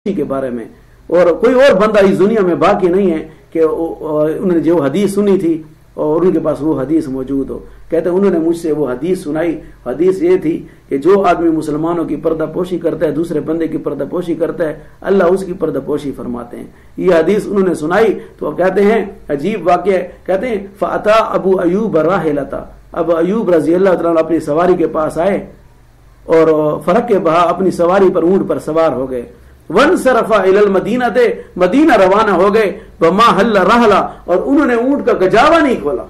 کے بارے میں، اور کوئی اور بندہ اس دنیا میں باقی نہیں ہے کہ انہوں نے جو حدیث سنی تھی اور ان کے پاس وہ حدیث موجود ہو. کہتے ہیں انہوں نے مجھ سے وہ حدیث سنائی. حدیث یہ تھی کہ جو آدمی مسلمانوں کی پردہ پوشی کرتا ہے، دوسرے بندے کی پردہ پوشی کرتا ہے، اللہ اس کی پردہ پوشی فرماتے ہیں. یہ حدیث انہوں نے سنائی تو اب کہتے ہیں عجیب واقعہ، کہتے ہیں فاتا ابو ایوب راحلتا، اب ایوب رضی اللہ تعالیٰ اپنی سواری کے پاس آئے اور فرق کے بہا اپنی سواری پر اونٹ پر سوار ہو گئے. وانصرف الی المدینہ، مدینہ روانہ ہو گئے. وما حل رحلا، اور انہوں نے اونٹ کا گجاوا نہیں کھولا.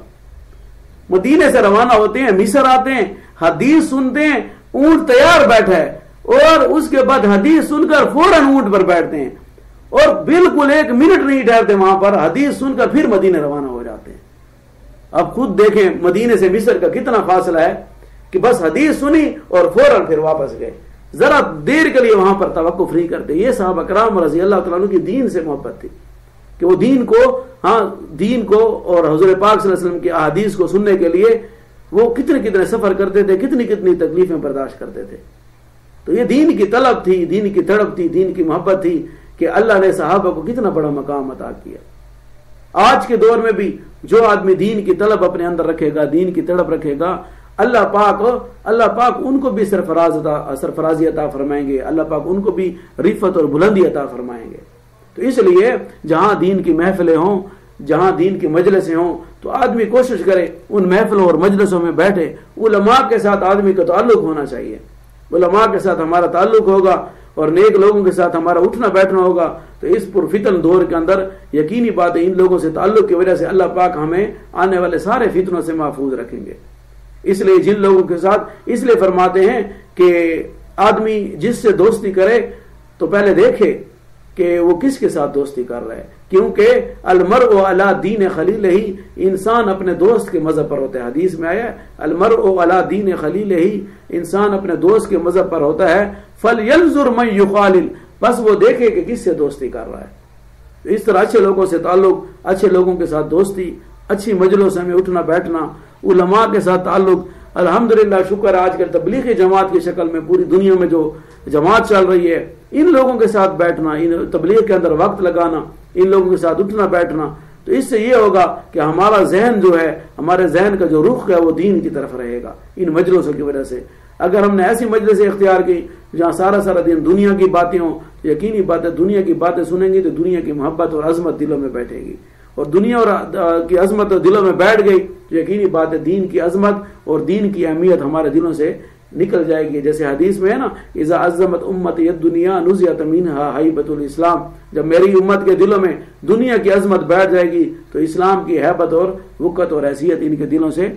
مدینے سے روانہ ہوتے ہیں، مصر آتے ہیں، حدیث سنتے ہیں، اونٹ تیار بیٹھا ہے، اور اس کے بعد حدیث سن کر فوراً اونٹ پر بیٹھتے ہیں اور بالکل 1 منٹ نہیں ٹھہرتے وہاں پر، حدیث سن کر پھر مدینے روانہ ہو جاتے ہیں. اب خود دیکھیں مدینے سے مصر کا کتنا فاصلہ ہے کہ بس حدیث سنی اور فوراً پھر واپس گئے، ذرا دیر کے لیے وہاں پر توقف نہیں کرتے. یہ صحابہ کرام رضی اللہ تعالیٰ عنہ کی دین سے محبت تھی کہ وہ دین کو اور حضور پاک صلی اللہ علیہ وسلم کی احادیث کو سننے کے لیے وہ کتنے سفر کرتے تھے، کتنی تکلیفیں برداشت کرتے تھے. تو یہ دین کی طلب تھی، دین کی تڑپ تھی، دین کی محبت تھی کہ اللہ نے صحابہ کو کتنا بڑا مقام عطا کیا. آج کے دور میں بھی جو آدمی دین کی طلب اپنے اندر رکھے گا، دین کی تڑپ رکھے گا، اللہ پاک ان کو بھی سرفرازی عطا فرمائیں گے، اللہ پاک ان کو بھی رفعت اور بلندی عطا فرمائیں گے. تو اس لیے جہاں دین کی محفلیں ہوں، جہاں دین کی مجلسیں ہوں، تو آدمی کوشش کرے ان محفلوں اور مجلسوں میں بیٹھے. علماء کے ساتھ آدمی کا تعلق ہونا چاہیے، علماء کے ساتھ ہمارا تعلق ہوگا اور نیک لوگوں کے ساتھ ہمارا اٹھنا بیٹھنا ہوگا. تو اس پرفتن دور کے اندر یقینی بات ہے ان لوگوں سے تعلق کی وجہ سے اللہ پاک ہمیں آنے والے سارے فتنوں سے محفوظ رکھیں گے. اس لیے جن لوگوں کے ساتھ اس لیے فرماتے ہیں کہ آدمی جس سے دوستی کرے تو پہلے دیکھے کہ وہ کس کے ساتھ دوستی کر رہا ہے، کیونکہ المرء علی دین خلیلہ، انسان اپنے دوست کے مذہب پر ہوتا ہے. حدیث میں آیا المرء علی دین خلیلہ، انسان اپنے دوست کے مذہب پر ہوتا ہے. فلینظر من یخالل، بس وہ دیکھے کہ کس سے دوستی کر رہا ہے. اس طرح اچھے لوگوں سے تعلق، اچھے لوگوں کے ساتھ دوستی، اچھی مجلسوں میں اٹھنا بیٹھنا، علماء کے ساتھ تعلق. الحمدللہ شکر آج کل تبلیغی جماعت کی شکل میں پوری دنیا میں جو جماعت چل رہی ہے، ان لوگوں کے ساتھ بیٹھنا، ان تبلیغ کے اندر وقت لگانا، ان لوگوں کے ساتھ اٹھنا بیٹھنا، تو اس سے یہ ہوگا کہ ہمارا ذہن جو ہے، ہمارے ذہن کا جو رخ ہے وہ دین کی طرف رہے گا ان مجلسوں کی وجہ سے. اگر ہم نے ایسی مجلسیں اختیار کی جہاں سارا دن دنیا کی باتیں ہوں، یقینی بات ہے دنیا کی باتیں سنیں گی تو دنیا کی محبت اور عظمت دلوں میں بیٹھے گی، اور دنیا اور کی عظمت دلوں میں بیٹھ گئی تو یقینی بات ہے دین کی عظمت اور دین کی اہمیت ہمارے دلوں سے نکل جائے گی. جیسے حدیث میں ہے نا، اذا عظمت امتی الدنیا نزعت منها ہیبۃ الاسلام، جب میری امت کے دلوں میں دنیا کی عظمت بیٹھ جائے گی تو اسلام کی ہیبت اور وقت اور حیثیت ان کے دلوں سے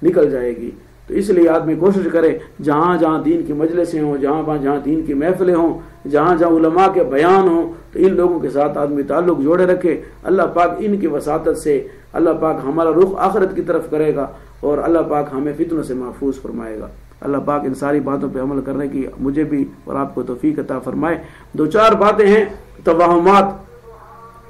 نکل جائے گی. تو اس لیے آدمی کوشش کرے جہاں جہاں دین کی مجلسیں ہوں، جہاں دین کی محفلیں ہوں، جہاں علماء کے بیان ہوں، تو ان لوگوں کے ساتھ آدمی تعلق جوڑے رکھے. اللہ پاک ان کی وساطت سے اللہ پاک ہمارا رخ آخرت کی طرف کرے گا اور اللہ پاک ہمیں فتنوں سے محفوظ فرمائے گا. اللہ پاک ان ساری باتوں پہ عمل کرنے کی مجھے بھی اور آپ کو توفیق عطا فرمائے. 2-4 باتیں ہیں توہمات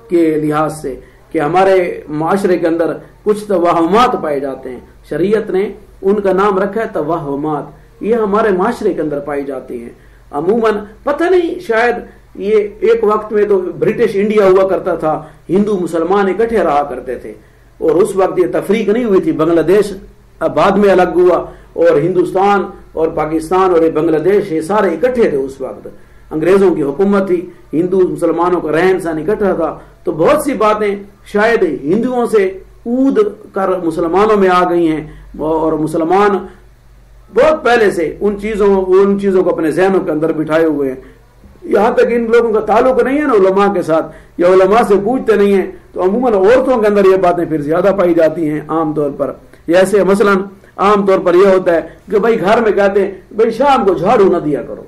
کے لحاظ سے کہ ہمارے معاشرے کے اندر کچھ توہمات پائے جاتے ہیں، شریعت نے ان کا نام رکھا ہے توہمات. یہ ہمارے معاشرے کے اندر پائی جاتی ہیں. عموماً پتہ نہیں، شاید یہ ایک وقت میں تو برٹش انڈیا ہوا کرتا تھا، ہندو مسلمان اکٹھے رہا کرتے تھے، اور اس وقت یہ تفریق نہیں ہوئی تھی. بنگلہ دیش بعد میں الگ ہوا، اور ہندوستان اور پاکستان اور بنگلہ دیش یہ سارے اکٹھے تھے. اس وقت انگریزوں کی حکومت تھی، ہندو مسلمانوں کا رہن سہن اکٹھا تھا. تو بہت سی باتیں شاید ہندوؤں سے اود کر مسلمانوں میں آ گئی ہیں، اور مسلمان بہت پہلے سے ان چیزوں کو اپنے ذہنوں کے اندر بٹھائے ہوئے ہیں. یہاں تک ان لوگوں کا تعلق نہیں ہے نا علماء کے ساتھ، یا علماء سے پوچھتے نہیں ہیں. تو عموماً عورتوں کے اندر یہ باتیں پھر زیادہ پائی جاتی ہیں عام طور پر. ایسے مثلاً عام طور پر یہ ہوتا ہے کہ بھائی گھر میں کہتے ہیں بھائی شام کو جھاڑو نہ دیا کرو،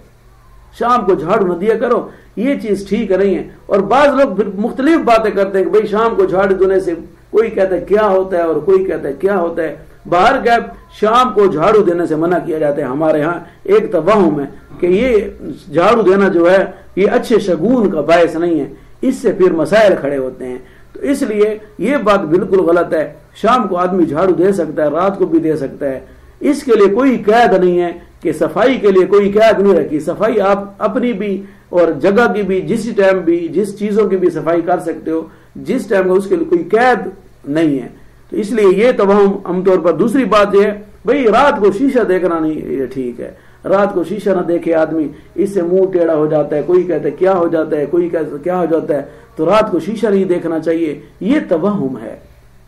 شام کو جھاڑو نہ دیا کرو، یہ چیز ٹھیک نہیں ہے. اور بعض لوگ پھر مختلف باتیں کرتے ہیں کہ بھائی شام کو جھاڑو دینے سے کوئی کہتا ہے کیا ہوتا ہے اور کوئی کہتا ہے کیا ہوتا ہے. باہر گئے شام کو جھاڑو دینے سے منع کیا جاتا ہے. ہمارے ہاں ایک توہم ہے کہ یہ جھاڑو دینا جو ہے یہ اچھے شگون کا باعث نہیں ہے، اس سے پھر مسائل کھڑے ہوتے ہیں. تو اس لیے یہ بات بالکل غلط ہے. شام کو آدمی جھاڑو دے سکتا ہے، رات کو بھی دے سکتا ہے. اس کے لیے کوئی قید نہیں ہے کہ صفائی کے لیے کوئی قید نہیں رکھی. صفائی آپ اپنی بھی اور جگہ کی بھی، جس ٹائم بھی جس چیزوں کی بھی صفائی کر سکتے ہو جس ٹائم کا، اس کے لیے کوئی قید نہیں ہے. تو اس لیے یہ توہم عام طور پر. دوسری بات یہ ہے بھئی رات کو شیشہ دیکھنا نہیں یہ ٹھیک ہے، رات کو شیشہ نہ دیکھے آدمی، اس سے منہ ٹیڑھا ہو جاتا ہے، کوئی کہتا ہے کیا ہو جاتا ہے، کوئی کہتا ہے کیا ہو جاتا ہے. تو رات کو شیشہ نہیں دیکھنا چاہیے، یہ توہم ہے.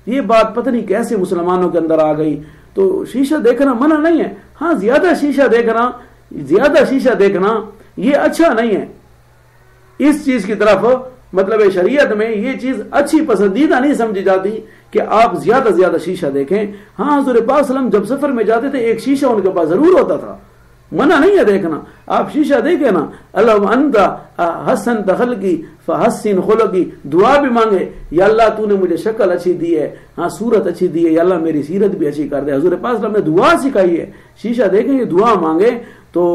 یہ بات پتہ نہیں کیسے مسلمانوں کے اندر آ گئی. تو شیشہ دیکھنا منع نہیں ہے، ہاں زیادہ شیشہ دیکھنا یہ اچھا نہیں ہے. اس چیز کی طرف مطلب شریعت میں یہ چیز اچھی پسندیدہ نہیں سمجھی جاتی کہ آپ زیادہ شیشہ دیکھیں. ہاں حضور پاک صلی اللہ علیہ وسلم جب سفر میں جاتے تھے ایک شیشہ ان کے پاس ضرور ہوتا تھا، منع نہیں ہے دیکھنا. آپ شیشہ دیکھیں نا، اللہم انت حسنت خلقی فحسن خلقی، دعا بھی مانگے یا اللہ تو نے مجھے شکل اچھی دی ہے، ہاں صورت اچھی دی ہے، یا اللہ میری سیرت بھی اچھی کر دے. حضور پاک صلی اللہ علیہ وسلم نے دعا سکھائی ہے، شیشہ دیکھیں یہ دعا مانگے. تو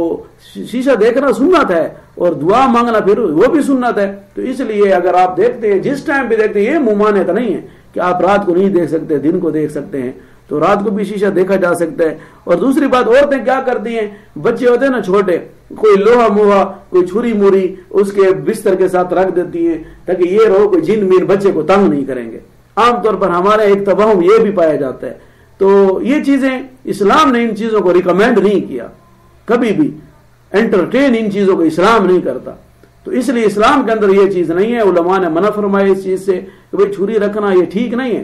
شیشہ دیکھنا سنت ہے اور دعا مانگنا پھر وہ بھی سنت ہے. تو اس لیے اگر آپ دیکھتے ہیں جس ٹائم بھی دیکھتے ہیں، یہ ممانعت نہیں ہے کہ آپ رات کو نہیں دیکھ سکتے، دن کو دیکھ سکتے ہیں. تو رات کو بھی شیشہ دیکھا جا سکتا ہے. اور دوسری بات عورتیں کیا کرتی ہیں، بچے ہوتے ہیں نا چھوٹے، کوئی لوہا موہا کوئی چھری موری اس کے بستر کے ساتھ رکھ دیتی ہیں تاکہ یہ رہو کوئی جن مین بچے کو تنگ نہیں کریں گے. عام طور پر ہمارے ایک توہم یہ بھی پایا جاتا ہے. تو یہ چیزیں اسلام نے ان چیزوں کو ریکمینڈ نہیں کیا، کبھی بھی انٹرٹین ان چیزوں کو اسلام نہیں کرتا. تو اس لیے اسلام کے اندر یہ چیز نہیں ہے. علماء نے منع فرمایا اس چیز سے کہ بھئی چھری رکھنا یہ ٹھیک نہیں ہے.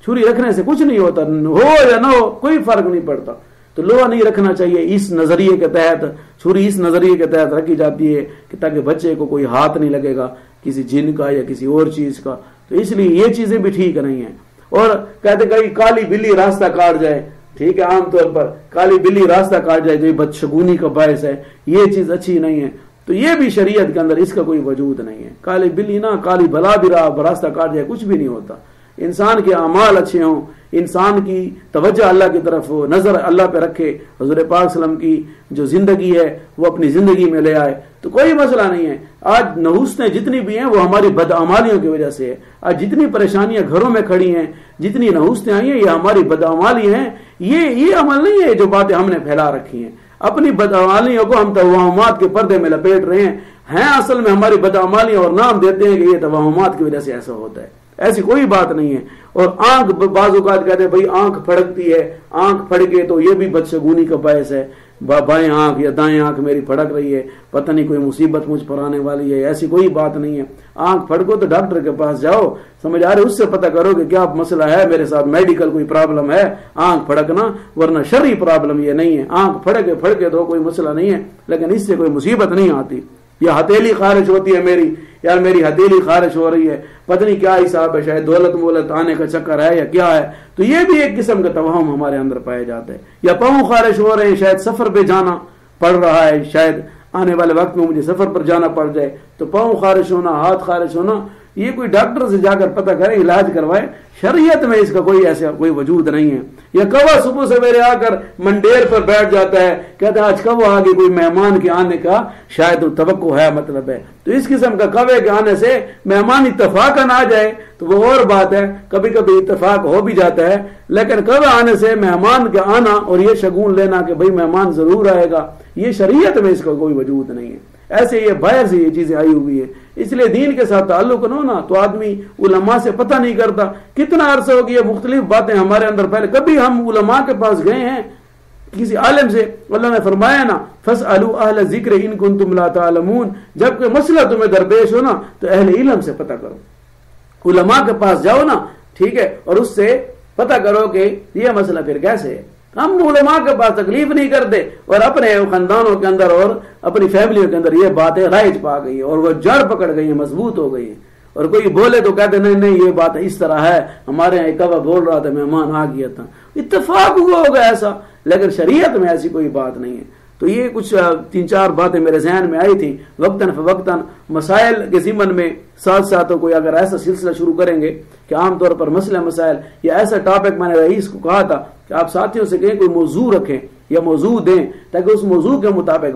چھری رکھنے سے کچھ نہیں ہوتا، ہو یا نہ ہو کوئی فرق نہیں پڑتا. تو لوہا نہیں رکھنا چاہیے. اس نظریے کے تحت چھری اس نظریے کے تحت رکھی جاتی ہے کہ تاکہ بچے کو کوئی ہاتھ نہیں لگے گا کسی جن کا یا کسی اور چیز کا. تو اس لیے یہ چیزیں بھی ٹھیک نہیں ہیں. اور کہتے کہیں کالی بلی راستہ کاٹ جائے، ٹھیک ہے، عام طور پر کالی بلی راستہ کاٹ جائے جو بدشگونی کا باعث ہے، یہ چیز اچھی نہیں ہے. تو یہ بھی شریعت کے اندر اس کا کوئی وجود نہیں ہے. کالی بلی نہ، کالی بلا بھی راستہ کاٹ جائے کچھ بھی نہیں ہوتا. انسان کے اعمال اچھے ہوں، انسان کی توجہ اللہ کی طرف ہو، نظر اللہ پہ رکھے، حضور پاک صلی اللہ علیہ وسلم کی جو زندگی ہے وہ اپنی زندگی میں لے آئے تو کوئی مسئلہ نہیں ہے. آج نحوستیں جتنی بھی ہیں وہ ہماری بدعمالیوں کی وجہ سے ہے. آج جتنی پریشانیاں گھروں میں کھڑی ہیں، جتنی نحوستیں آئی ہیں، یہ ہماری بدعمالی ہیں. یہ عمل نہیں ہے جو باتیں ہم نے پھیلا رکھی ہیں. اپنی بدعمالیوں کو ہم توہمات کے پردے میں لپیٹ رہے ہیں اصل میں ہماری بدعمالیاں، اور نام دیتے ہیں کہ یہ توہمات کی وجہ سے ایسا ہوتا ہے. ایسی کوئی بات نہیں ہے. اور آنکھ بعض اوقات کہتے ہیں بھئی آنکھ پھڑکتی ہے، آنکھ پھڑکے تو یہ بھی بدشگونی کا باعث ہے. بائیں آنکھ یا دائیں آنکھ میری پھڑک رہی ہے، پتہ نہیں کوئی مصیبت مجھ پر آنے والی ہے. ایسی کوئی بات نہیں ہے. آنکھ پھڑکو تو ڈاکٹر کے پاس جاؤ، سمجھ آ رہے، اس سے پتہ کرو کہ کیا مسئلہ ہے میرے ساتھ، میڈیکل کوئی پرابلم ہے آنکھ پھڑکنا، ورنہ شرعی پرابلم یہ نہیں ہے. آنکھ پھڑکے تو کوئی مسئلہ نہیں ہے، لیکن اس سے کوئی مصیبت نہیں آتی. یا ہتھیلی خارش ہوتی ہے میری، یار میری ہتھیلی خارش ہو رہی ہے، پتہ نہیں کیا حساب ہے، شاید دولت مولت آنے کا چکر ہے یا کیا ہے. تو یہ بھی ایک قسم کا توہم ہمارے اندر پایا جاتا ہے. یا پاؤں خارش ہو رہے ہیں، شاید سفر پہ جانا پڑ رہا ہے، شاید آنے والے وقت میں مجھے سفر پر جانا پڑ جائے، تو پاؤں خارش ہونا، ہاتھ خارش ہونا، یہ کوئی ڈاکٹر سے جا کر پتہ کرے، علاج کروائے. شریعت میں اس کا کوئی ایسا کوئی وجود نہیں ہے. یا کوا صبح سویرے آ کر منڈیر پر بیٹھ جاتا ہے، کہتا ہے آج کوا آگے کوئی مہمان کے آنے کا شاید توقع ہے، مطلب ہے. تو اس قسم کا کوے کے آنے سے مہمان اتفاقاً آ جائے تو وہ اور بات ہے، کبھی کبھی اتفاق ہو بھی جاتا ہے، لیکن کوے آنے سے مہمان کا آنا اور یہ شگون لینا کہ بھئی مہمان ضرور آئے گا، یہ شریعت میں اس کا کوئی وجود نہیں ہے. ایسے یہ باہر سے یہ چیزیں آئی ہوئی ہے. اس لیے دین کے ساتھ تعلق نہ ہونا تو آدمی علماء سے پتہ نہیں کرتا. کتنا عرصہ ہو گیا مختلف باتیں ہمارے اندر پہلے، کبھی ہم علماء کے پاس گئے ہیں کسی عالم سے؟ اللہ نے فرمایا نا فاسألوا اہل الذکر ان کنتم لا تعلمون، جب کوئی مسئلہ تمہیں درپیش ہو نا تو اہل علم سے پتہ کرو، علماء کے پاس جاؤ نا، ٹھیک ہے، اور اس سے پتہ کرو کہ یہ مسئلہ پھر کیسے ہے. ہم علماء کے پاس تکلیف نہیں کرتے اور اپنے خاندانوں کے اندر اور اپنی فیملیوں کے اندر یہ باتیں رائج پا گئی ہیں اور وہ جڑ پکڑ گئی ہیں، مضبوط ہو گئی ہیں. اور کوئی بولے تو کہتے نہیں یہ بات اس طرح ہے، ہمارے یہاں کوا بول رہا تھا مہمان آ گیا تھا، اتفاق ہوا ہوگا ایسا، لیکن شریعت میں ایسی کوئی بات نہیں ہے. تو یہ کچھ 3-4 باتیں میرے ذہن میں آئی تھیں وقتاً فوقتاً مسائل کے ضمن میں. ساتھ ساتھ کوئی اگر ایسا سلسلہ شروع کریں گے کہ عام طور پر مسئلہ مسائل یا ایسا ٹاپک، میں نے رئیس کو کہا تھا کہ آپ ساتھیوں سے کہیں کوئی موضوع رکھیں یا موضوع دیں تاکہ اس موضوع کے مطابق